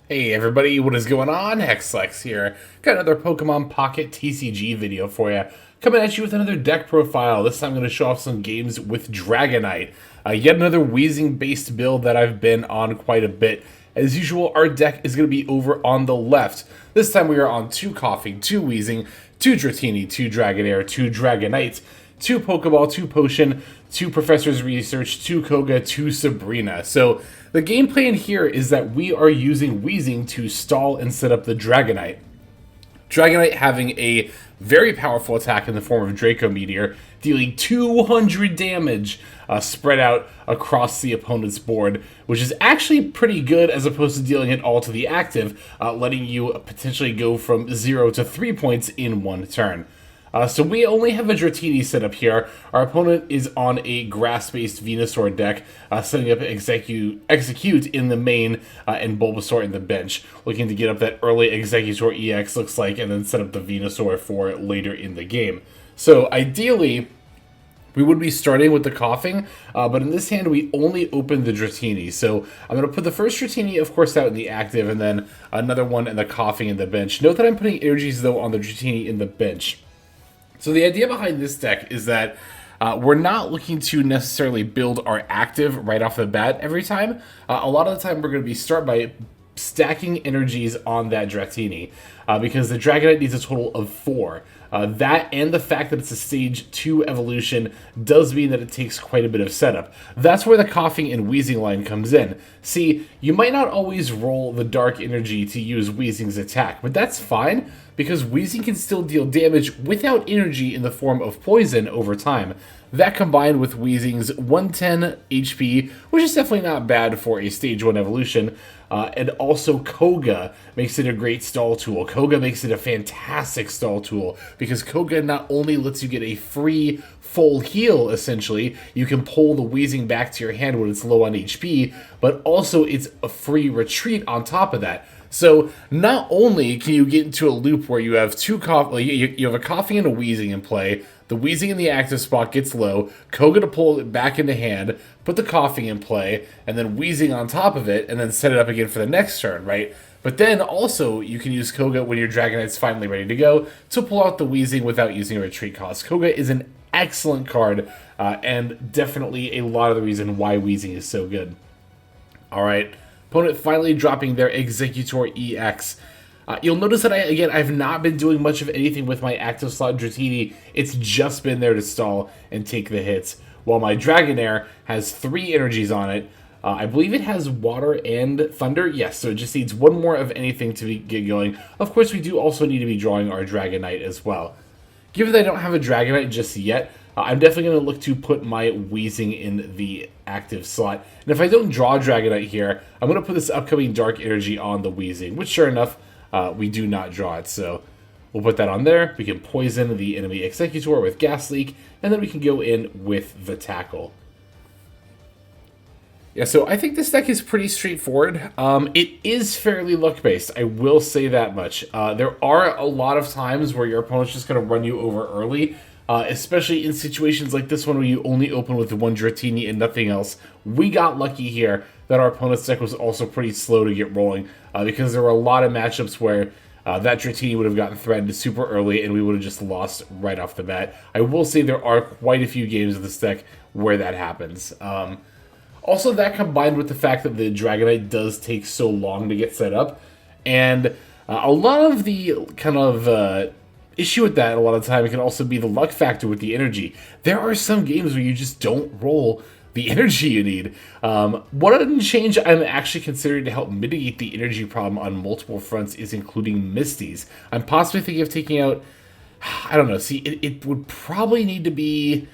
Hey everybody, what is going on? Hexlex here. Got another Pokemon Pocket TCG video for you. Coming at you with another deck profile. This time I'm going to show off some games with Dragonite. Yet another Weezing based build that I've been on quite a bit. As usual, our deck is going to be over on the left. This time we are on 2 Coughing, 2 Weezing, 2 Dratini, 2 Dragonair, 2 Dragonite, 2 Pokeball, 2 Potion, 2 Professor's Research, 2 Koga, 2 Sabrina. So the game plan here is that we are using Weezing to stall and set up the Dragonite. Dragonite having a very powerful attack in the form of Draco Meteor, dealing 200 damage spread out across the opponent's board, which is actually pretty good as opposed to dealing it all to the active, letting you potentially go from 0 to 3 points in one turn. So we only have a Dratini set up here. Our opponent is on a grass-based Venusaur deck, setting up Execute in the main and Bulbasaur in the bench, looking to get up that early Executor EX, looks like, and then set up the Venusaur for later in the game. So ideally, we would be starting with the Coughing, but in this hand we only open the Dratini. So I'm going to put the first Dratini, of course, out in the active, and then another one in the Coughing in the bench. Note that I'm putting energies, though, on the Dratini in the bench. So the idea behind this deck is that we're not looking to necessarily build our active right off the bat every time. A lot of the time we're going to be start by stacking energies on that Dratini because the Dragonite needs a total of 4. That and the fact that it's a stage 2 evolution does mean that it takes quite a bit of setup. That's where the Coughing and Weezing line comes in. See, you might not always roll the Dark Energy to use Weezing's attack, but that's fine because Weezing can still deal damage without energy in the form of poison over time. That combined with Weezing's 110 HP, which is definitely not bad for a stage 1 evolution, and also Koga makes it a great stall tool. Koga makes it a fantastic stall tool because Koga not only lets you get a free full heal, essentially, you can pull the Weezing back to your hand when it's low on HP, but also it's a free retreat on top of that. So not only can you get into a loop where you have you have a Coughing and a Weezing in play, the Weezing in the active spot gets low, Koga to pull it back into hand, put the Coughing in play, and then Weezing on top of it, and then set it up again for the next turn, right? But then also you can use Koga when your Dragonite's finally ready to go to pull out the Weezing without using a retreat cost. Koga is an excellent card, and definitely a lot of the reason why Weezing is so good. Alright. Opponent finally dropping their Executor EX. You'll notice that I've not been doing much of anything with my active slot Dratini. It's just been there to stall and take the hits. While my Dragonair has 3 energies on it. I believe it has Water and Thunder. Yes, so it just needs one more of anything to get going. Of course, we do also need to be drawing our Dragonite as well. Given that I don't have a Dragonite just yet, I'm definitely going to look to put my Weezing in the active slot. And if I don't draw Dragonite here, I'm going to put this upcoming Dark Energy on the Weezing, which sure enough, we do not draw it. So we'll put that on there. We can poison the enemy Executor with Gas Leak, and then we can go in with the Tackle. Yeah, so I think this deck is pretty straightforward. It is fairly luck-based, I will say that much. There are a lot of times where your opponent's just going to run you over early, especially in situations like this one where you only open with one Dratini and nothing else. We got lucky here that our opponent's deck was also pretty slow to get rolling, because there were a lot of matchups where that Dratini would have gotten threatened super early and we would have just lost right off the bat. I will say there are quite a few games of this deck where that happens. Also, that combined with the fact that the Dragonite does take so long to get set up, and a lot of the kind of issue with that a lot of the time can also be the luck factor with the energy. There are some games where you just don't roll the energy you need. One change I'm actually considering to help mitigate the energy problem on multiple fronts is including Misties. I'm possibly thinking of taking out, I don't know, see, it would probably need to be...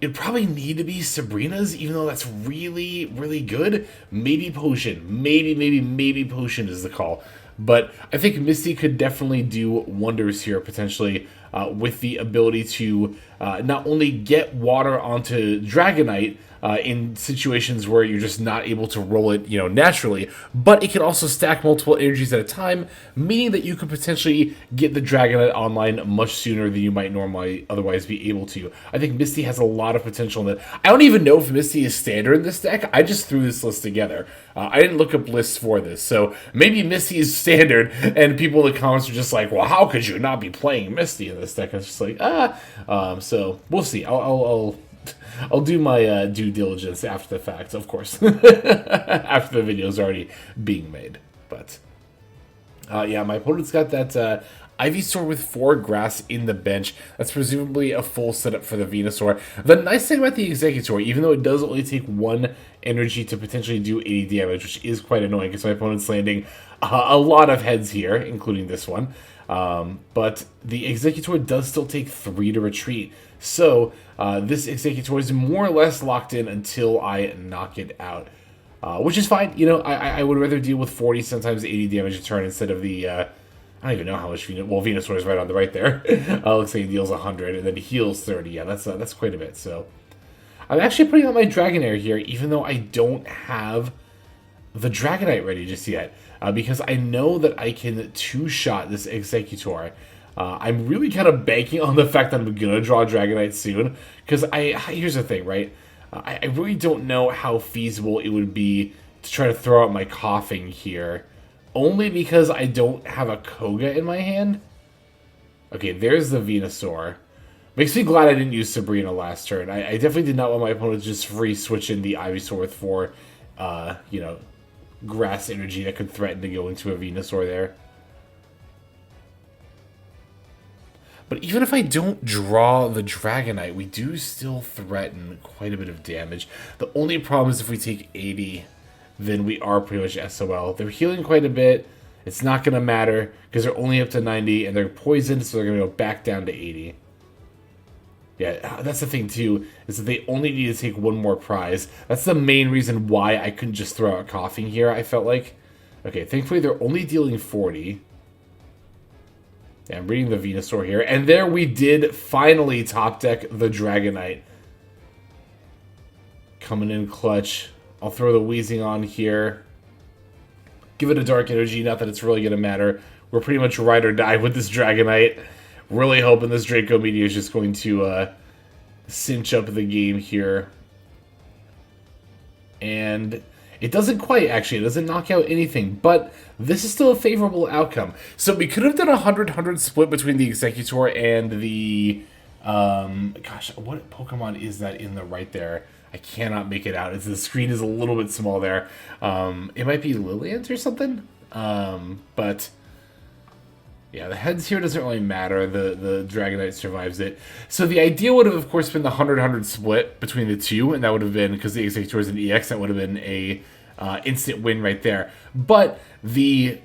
It'd probably need to be Sabrina's, even though that's really, really good. Maybe Potion. Maybe Potion is the call. But I think Misty could definitely do wonders here, potentially, with the ability to not only get water onto Dragonite, in situations where you're just not able to roll it, naturally. But it can also stack multiple energies at a time, meaning that you could potentially get the Dragonite online much sooner than you might normally otherwise be able to. I think Misty has a lot of potential in that. I don't even know if Misty is standard in this deck. I just threw this list together. I didn't look up lists for this, so maybe Misty is standard, and people in the comments are just like, well, how could you not be playing Misty in this deck? It's just like, so we'll see. I'll do my due diligence after the fact, of course, after the video is already being made. But yeah, my opponent's got that Ivysaur with 4 grass in the bench. That's presumably a full setup for the Venusaur. The nice thing about the Executor, even though it does only take 1 energy to potentially do 80 damage, which is quite annoying because my opponent's landing a lot of heads here, including this one. But the Executor does still take 3 to retreat. So this Executor is more or less locked in until I knock it out. Which is fine. I would rather deal with 40, sometimes 80 damage a turn instead of the... I don't even know how much Venusaur is right on the right there. Looks like he deals 100 and then he heals 30. Yeah, that's quite a bit. So I'm actually putting on my Dragonair here, even though I don't have the Dragonite ready just yet. Because I know that I can 2-shot this Executor. I'm really kind of banking on the fact that I'm going to draw Dragonite soon. Because here's the thing, right? I really don't know how feasible it would be to try to throw out my Coughing here. Only because I don't have a Koga in my hand. Okay, there's the Venusaur. Makes me glad I didn't use Sabrina last turn. I definitely did not want my opponent to just free switch in the Ivysaur with 4, grass energy that could threaten to go into a Venusaur there. But even if I don't draw the Dragonite, we do still threaten quite a bit of damage. The only problem is if we take 80... then we are pretty much SOL. They're healing quite a bit. It's not going to matter because they're only up to 90 and they're poisoned, so they're going to go back down to 80. Yeah, that's the thing too, is that they only need to take 1 more prize. That's the main reason why I couldn't just throw out Coughing here, I felt like. Okay, thankfully they're only dealing 40. Yeah, I'm reading the Venusaur here. And there we did finally top deck the Dragonite. Coming in clutch. I'll throw the Weezing on here. Give it a Dark Energy, not that it's really going to matter. We're pretty much ride or die with this Dragonite. Really hoping this Draco Meteor is just going to cinch up the game here. And it doesn't quite, actually. It doesn't knock out anything. But this is still a favorable outcome. So we could have done a 100-100 split between the Executor and the... gosh, what Pokemon is that in the right there? I cannot make it out. The screen is a little bit small there. It might be Lilliant or something. But yeah, the heads here doesn't really matter. The Dragonite survives it. So the idea would have, of course, been the 100-100 split between the two, and that would have been, because the Executor is an EX, that would have been a instant win right there. But the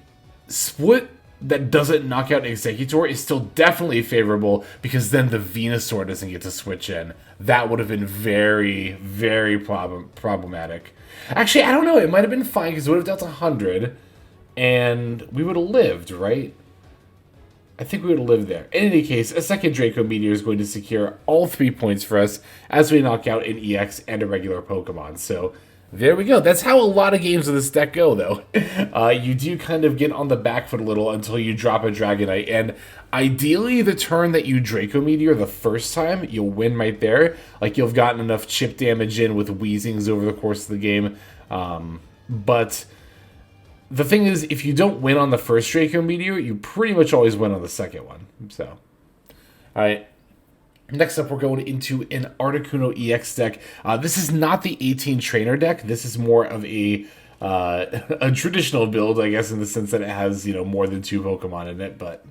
split that doesn't knock out Executor is still definitely favorable, because then the Venusaur doesn't get to switch in. That would have been very, very problematic. Actually, I don't know. It might have been fine, because it would have dealt 100, and we would have lived, right? I think we would have lived there. In any case, a second Draco Meteor is going to secure all 3 points for us as we knock out an EX and a regular Pokemon. So there we go. That's how a lot of games of this deck go, though. You do kind of get on the back foot a little until you drop a Dragonite. And ideally, the turn that you Draco Meteor the first time, you'll win right there. Like, you'll have gotten enough chip damage in with Weezings over the course of the game. But the thing is, if you don't win on the first Draco Meteor, you pretty much always win on the second one. So, alright. Next up, we're going into an Articuno EX deck. This is not the 18 trainer deck. This is more of a traditional build, I guess, in the sense that it has, more than 2 Pokemon in it, but...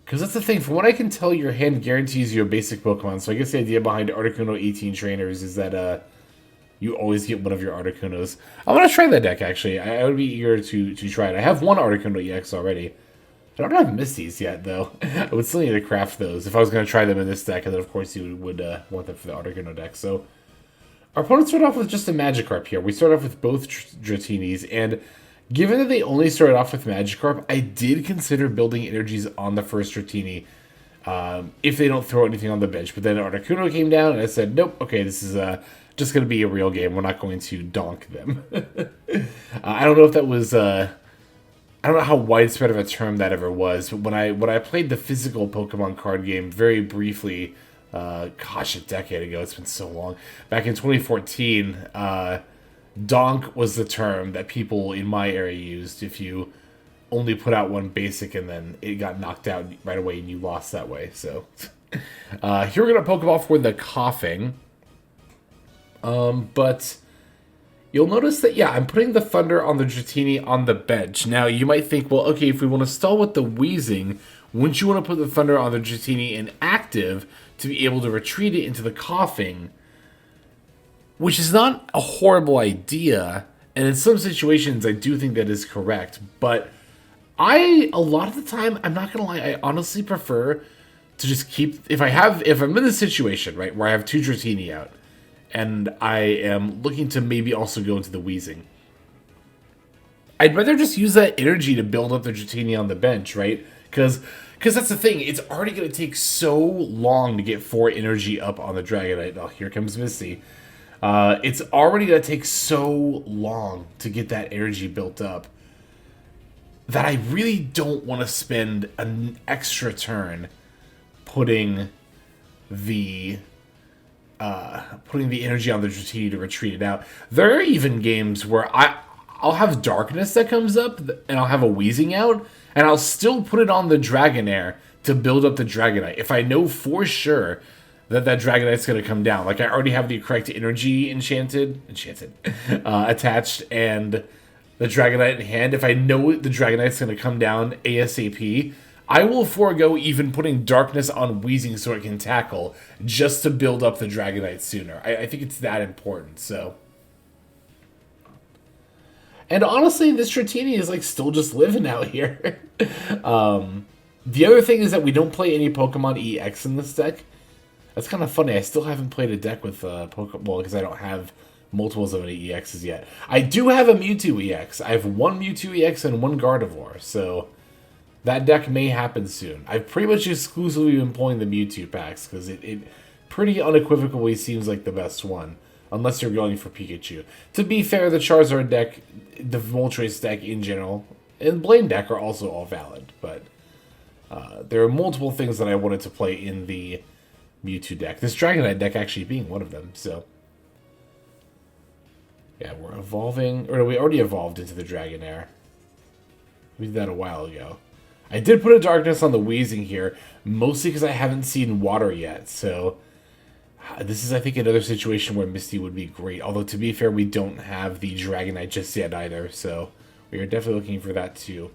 Because that's the thing, from what I can tell, your hand guarantees you a basic Pokemon, so I guess the idea behind Articuno 18 trainers is that, you always get one of your Articunos. I want to try that deck, actually. I would be eager to try it. I have one Articuno EX already. I don't have Misties yet, though. I would still need to craft those if I was going to try them in this deck, and then, of course, you would want them for the Articuno deck. So, our opponents start off with just a Magikarp here. We start off with both Dratinis, and given that they only started off with Magikarp, I did consider building energies on the first Dratini. if they don't throw anything on the bench. But then Articuno came down, and I said, nope, okay, this is just going to be a real game. We're not going to donk them. I don't know if that was... I don't know how widespread of a term that ever was, but when I played the physical Pokemon card game very briefly, gosh, a decade ago, it's been so long, back in 2014, donk was the term that people in my area used if you only put out one basic and then it got knocked out right away and you lost that way. So here we're going to Pokeball for the coughing. But you'll notice that, yeah, I'm putting the Thunder on the Dratini on the bench. Now, you might think, well, okay, if we want to stall with the Weezing, wouldn't you want to put the Thunder on the Dratini in active to be able to retreat it into the coughing? Which is not a horrible idea, and in some situations I do think that is correct, but a lot of the time, I'm not going to lie, I honestly prefer to just keep, if I'm in this situation, right, where I have two Dratini out, and I am looking to maybe also go into the Weezing, I'd rather just use that energy to build up the Dratini on the bench, right? Because that's the thing, it's already going to take so long to get 4 energy up on the Dragonite. Oh, here comes Misty. It's already going to take so long to get that energy built up that I really don't want to spend an extra turn putting the energy on the Dratini to retreat it out. There are even games where I'll have Darkness that comes up, and I'll have a Weezing out, and I'll still put it on the Dragonair to build up the Dragonite. If I know for sure that Dragonite's going to come down. Like, I already have the correct energy attached, and the Dragonite in hand. If I know the Dragonite's going to come down ASAP, I will forego even putting Darkness on Weezing so it can tackle, just to build up the Dragonite sooner. I think it's that important, so... And honestly, this Dratini is like still just living out here. The other thing is that we don't play any Pokemon EX in this deck. That's kind of funny. I still haven't played a deck with Pokemon because I don't have multiples of any EXs yet. I do have a Mewtwo EX. I have one Mewtwo EX and one Gardevoir, so that deck may happen soon. I've pretty much exclusively been pulling the Mewtwo packs because it pretty unequivocally seems like the best one. Unless you're going for Pikachu. To be fair, the Charizard deck, the Moltres deck in general, and Blaine deck are also all valid. But there are multiple things that I wanted to play in the Mewtwo deck. This Dragonite deck actually being one of them. So, yeah, we're evolving. Or no, we already evolved into the Dragonair. We did that a while ago. I did put a Darkness on the Weezing here, mostly because I haven't seen Water yet. So... this is, I think, another situation where Misty would be great. Although, to be fair, we don't have the Dragonite just yet either. So, we are definitely looking for that, too.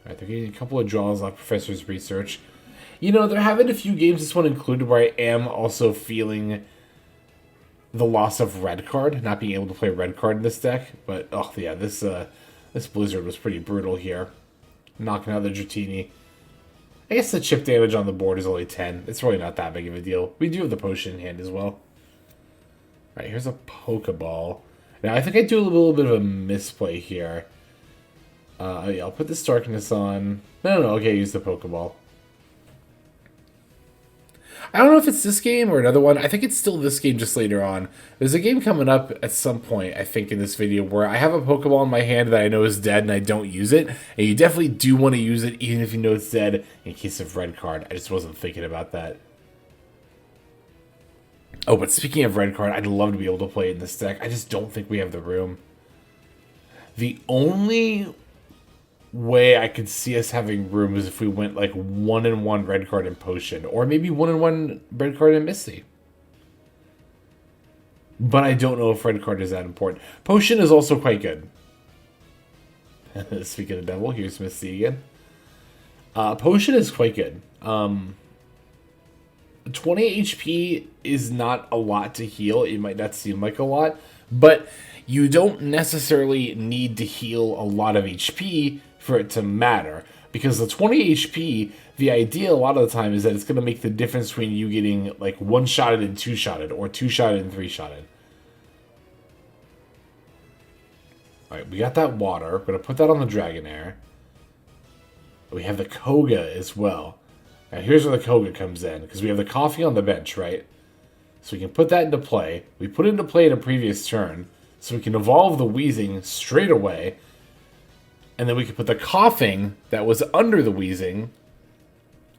Alright, they're getting a couple of draws off Professor's Research. You know, they're having a few games, this one included, where I am also feeling the loss of Red Card. Not being able to play Red Card in this deck. But, oh, yeah, this Blizzard was pretty brutal here. Knocking out the Dratini. I guess the chip damage on the board is only 10. It's really not that big of a deal. We do have the potion in hand as well. Alright, here's a Pokeball. Now, I think I do a little bit of a misplay here. Yeah, I'll put this Darkness on. No, okay, use the Pokeball. I don't know if it's this game or another one. I think it's still this game just later on. There's a game coming up at some point, I think, in this video where I have a Pokeball in my hand that I know is dead and I don't use it. And you definitely do want to use it even if you know it's dead in case of Red Card. I just wasn't thinking about that. Oh, but speaking of Red Card, I'd love to be able to play it in this deck. I just don't think we have the room. The only way I could see us having room is if we went like 1-in-1 Red Card and Potion, or maybe 1-in-1 Red Card and Misty. But I don't know if Red Card is that important. Potion is also quite good. Speaking of Devil, here's Misty again. Potion is quite good. 20 HP is not a lot to heal. It might not seem like a lot, but you don't necessarily need to heal a lot of HP for it to matter. Because the 20 HP, the idea a lot of the time is that it's going to make the difference between you getting like one-shotted and two-shotted, or two-shotted and three-shotted. Alright, we got that water. We're going to put that on the Dragonair. We have the Koga as well. Now here's where the Koga comes in, because we have the coffee on the bench, right? So we can put that into play. We put it into play in a previous turn, so we can evolve the Weezing straight away. And then we can put the coughing that was under the Weezing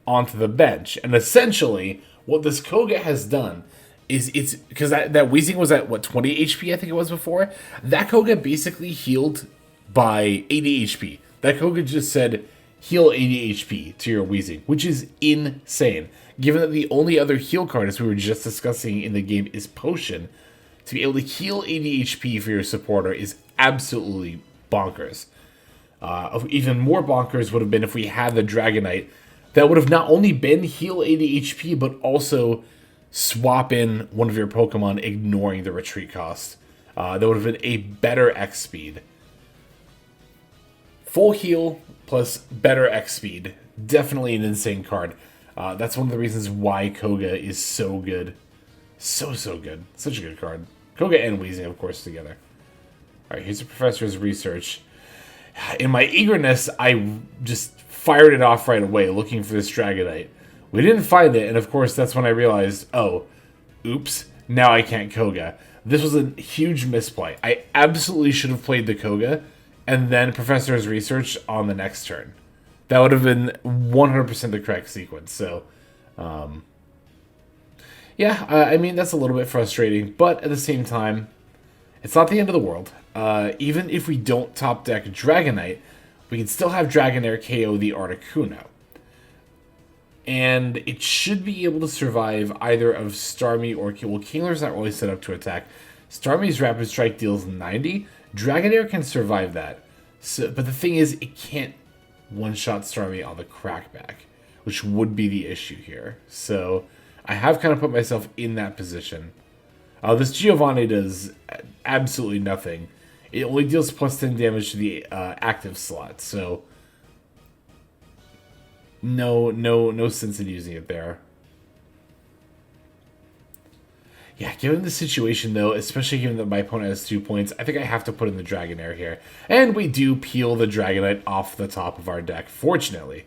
onto the bench. And essentially, what this Koga has done is it's... Because that Weezing was at, what, 20 HP I think it was before? That Koga basically healed by 80 HP. That Koga just said, heal 80 HP to your Weezing, which is insane. Given that the only other heal card, as we were just discussing in the game, is Potion, to be able to heal 80 HP for your supporter is absolutely bonkers. Even more bonkers would have been if we had the Dragonite. That would have not only been heal 80 HP, but also swap in one of your Pokemon, ignoring the retreat cost. That would have been a better X speed. Full heal plus better X speed. Definitely an insane card. That's one of the reasons why Koga is so good. So good. Such a good card. Koga and Weezing, of course, together. Alright, here's the Professor's Research. In my eagerness, I just fired it off right away, looking for this Dragonite. We didn't find it, and of course, that's when I realized, oh, oops, now I can't Koga. This was a huge misplay. I absolutely should have played the Koga, and then Professor's Research on the next turn. That would have been 100% the correct sequence, so... yeah, I mean, that's a little bit frustrating, but at the same time, it's not the end of the world. Even if we don't top deck Dragonite, we can still have Dragonair KO the Articuno. And it should be able to survive either of Starmie or... Well, Kingler's not really set up to attack. Starmie's Rapid Strike deals 90. Dragonair can survive that. So, but the thing is, it can't one-shot Starmie on the Crackback, which would be the issue here. So I have kind of put myself in that position. This Giovanni does absolutely nothing. It only deals plus 10 damage to the active slot, so no sense in using it there. Yeah, given the situation though, especially given that my opponent has 2 points, I think I have to put in the Dragonair here. And we do peel the Dragonite off the top of our deck, fortunately.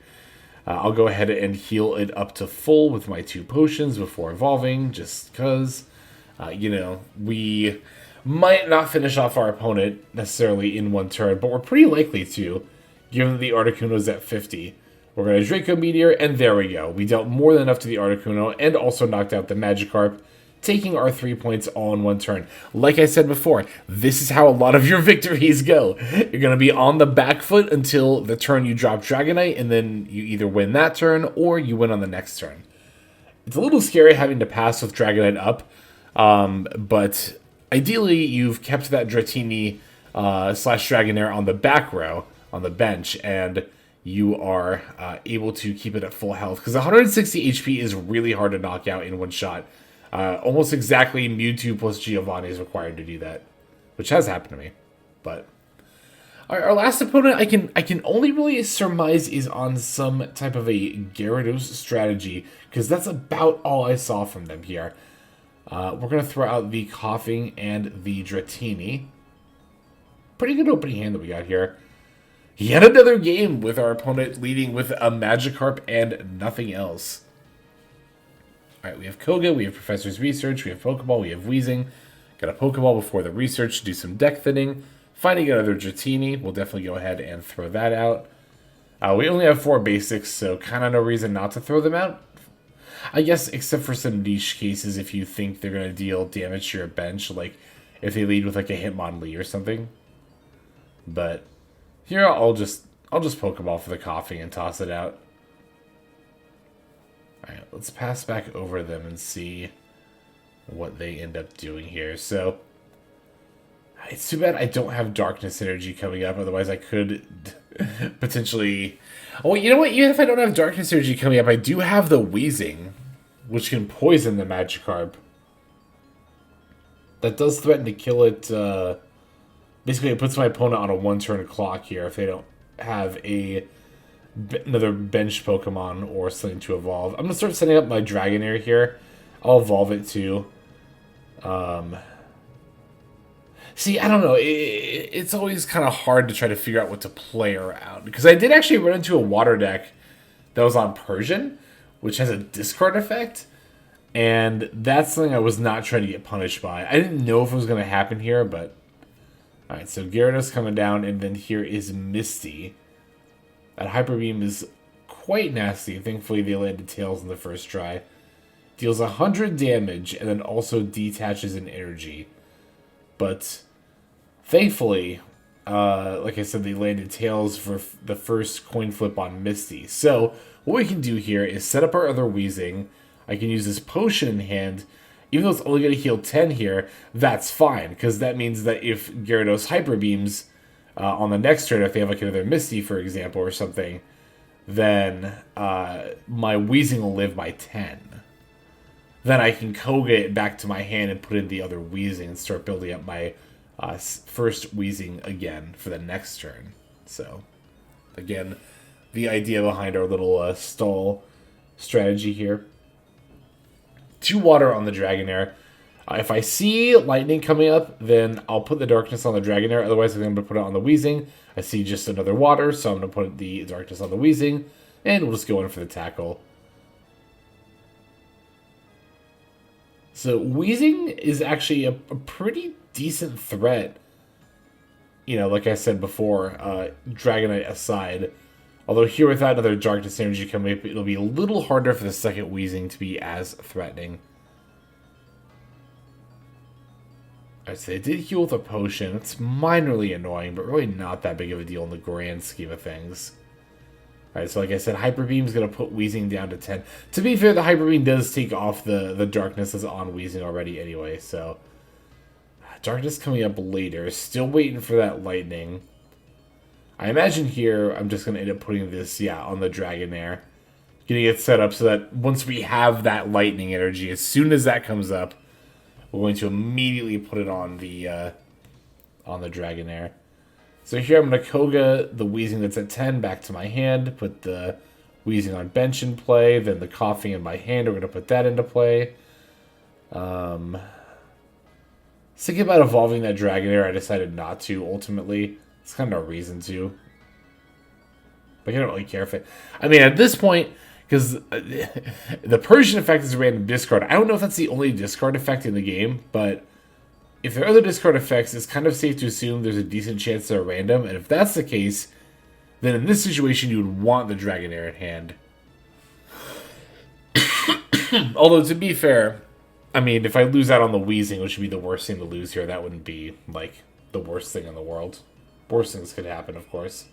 I'll go ahead and heal it up to full with my 2 potions before evolving, just because, you know, we might not finish off our opponent necessarily in one turn, but we're pretty likely to, given that the Articuno's at 50. We're going to Draco Meteor, and there we go. We dealt more than enough to the Articuno, and also knocked out the Magikarp, taking our 3 points all in one turn. Like I said before, this is how a lot of your victories go. You're going to be on the back foot until the turn you drop Dragonite, and then you either win that turn, or you win on the next turn. It's a little scary having to pass with Dragonite up, but ideally you've kept that Dratini slash Dragonair on the back row, on the bench, and you are able to keep it at full health. Because 160 HP is really hard to knock out in one shot. Almost exactly Mewtwo plus Giovanni is required to do that, which has happened to me. But our last opponent, I can only really surmise is on some type of a Gyarados strategy, because that's about all I saw from them here. We're going to throw out the Coughing and the Dratini. Pretty good opening hand that we got here. Yet another game with our opponent leading with a Magikarp and nothing else. Alright, we have Koga, we have Professor's Research, we have Pokeball, we have Weezing. Got a Pokeball before the Research to do some deck thinning. Finding another Dratini, we'll definitely go ahead and throw that out. We only have 4 basics, so kind of no reason not to throw them out. I guess, except for some niche cases if you think they're going to deal damage to your bench, like if they lead with like a Hitmonlee or something. But here I'll just Pokeball for the Coughing and toss it out. Alright, let's pass back over them and see what they end up doing here. So, it's too bad I don't have Darkness Energy coming up, otherwise I could potentially... Oh, you know what? Even if I don't have Darkness Energy coming up, I do have the Weezing, which can poison the Magikarp. That does threaten to kill it. Basically, it puts my opponent on a 1-turn clock here if they don't have another bench Pokemon or something to evolve. I'm going to start setting up my Dragonair here. I'll evolve it too. See, I don't know. It's always kind of hard to try to figure out what to play around. Because I did actually run into a water deck that was on Persian, which has a discard effect. And that's something I was not trying to get punished by. I didn't know if it was going to happen here, but... Alright, so Gyarados coming down, and then here is Misty. That Hyper Beam is quite nasty. Thankfully, they landed Tails in the first try. Deals 100 damage, and then also detaches an energy. But, thankfully, like I said, they landed Tails for the first coin flip on Misty. So, what we can do here is set up our other Weezing. I can use this potion in hand. Even though it's only going to heal 10 here, that's fine. Because that means that if Gyarados Hyper Beams on the next turn, if they have like another Misty, for example, or something, then my Weezing will live by 10. Then I can Koga it back to my hand and put in the other Weezing and start building up my first Weezing again for the next turn. So, again, the idea behind our little stall strategy here. 2 water on the Dragonair. If I see lightning coming up, then I'll put the darkness on the Dragonair. Otherwise, I'm going to put it on the Weezing. I see just another water, so I'm going to put the darkness on the Weezing. And we'll just go in for the tackle. So Weezing is actually a pretty decent threat. You know, like I said before, Dragonite aside. Although here without another Darkness Energy coming up, it'll be a little harder for the second Weezing to be as threatening. Alright, so they did heal with a potion. It's minorly annoying, but really not that big of a deal in the grand scheme of things. Alright, so like I said, Hyper Beam's going to put Weezing down to 10. To be fair, the Hyper Beam does take off the darkness that's on Weezing already anyway, so... Darkness coming up later. Still waiting for that lightning. I imagine here I'm just going to end up putting this, on the Dragonair. Getting it set up so that once we have that lightning energy, as soon as that comes up, we're going to immediately put it on the Dragonair. So here I'm going to Koga the Weezing that's at 10 back to my hand, put the Weezing on bench in play, then the Coughing in my hand, we're going to put that into play. Thinking about evolving that Dragonair, I decided not to, ultimately. It's kind of no reason to. Like, I don't really care if it... I mean, at this point, because the Persian effect is a random discard. I don't know if that's the only discard effect in the game, but... If there are other discard effects, it's kind of safe to assume there's a decent chance they're random, and if that's the case, then in this situation you would want the Dragonair at hand. Although, to be fair, I mean, if I lose out on the Weezing, which would be the worst thing to lose here, that wouldn't be, like, the worst thing in the world. Worse things could happen, of course.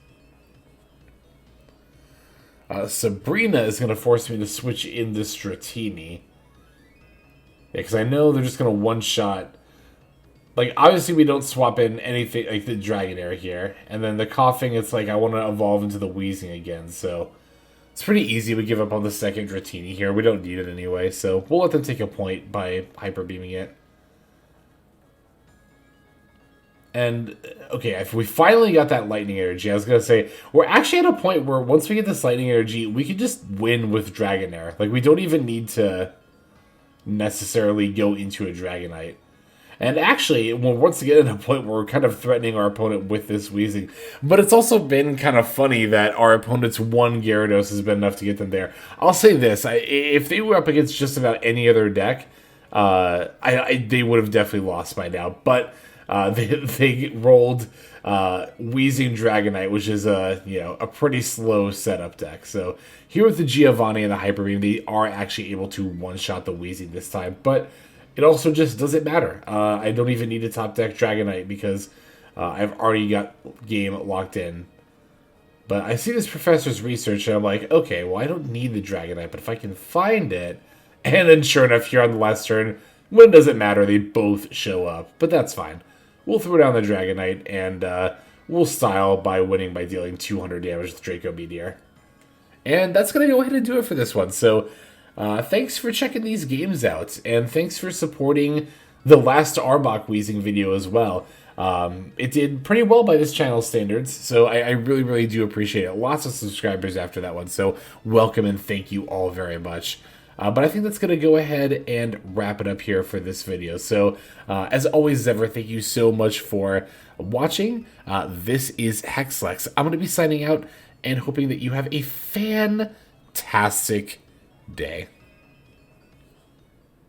Sabrina is going to force me to switch in this Dratini. Yeah, because I know they're just going to one-shot... Like, obviously we don't swap in anything, like the Dragonair here. And then the Coughing, it's like I want to evolve into the Weezing again, so... It's pretty easy. We give up on the second Dratini here. We don't need it anyway, so we'll let them take a point by Hyper Beaming it. And, okay, if we finally got that Lightning Energy, I was going to say, we're actually at a point where once we get this Lightning Energy, we can just win with Dragonair. Like, we don't even need to necessarily go into a Dragonite. And actually, we're once again at a point where we're kind of threatening our opponent with this Weezing. But it's also been kind of funny that our opponent's one Gyarados has been enough to get them there. I'll say this, if they were up against just about any other deck, they would have definitely lost by now. But they rolled Weezing Dragonite, which is a pretty slow setup deck. So here with the Giovanni and the Hyper Beam, they are actually able to one-shot the Weezing this time. But it also just doesn't matter. I don't even need a top deck Dragonite because I've already got game locked in. But I see this professor's research and I'm like, okay, well I don't need the Dragonite, but if I can find it, and then sure enough here on the last turn, when does it matter? They both show up, but that's fine. We'll throw down the Dragonite and we'll style by winning by dealing 200 damage with Draco Meteor. And that's going to go ahead and do it for this one. So thanks for checking these games out, and thanks for supporting the last Arbok Weezing video as well. It did pretty well by this channel's standards, so I really, really do appreciate it. Lots of subscribers after that one, so welcome and thank you all very much. But I think that's going to go ahead and wrap it up here for this video. So, as always, Zevra, thank you so much for watching. This is Hexlex. I'm going to be signing out and hoping that you have a fantastic day.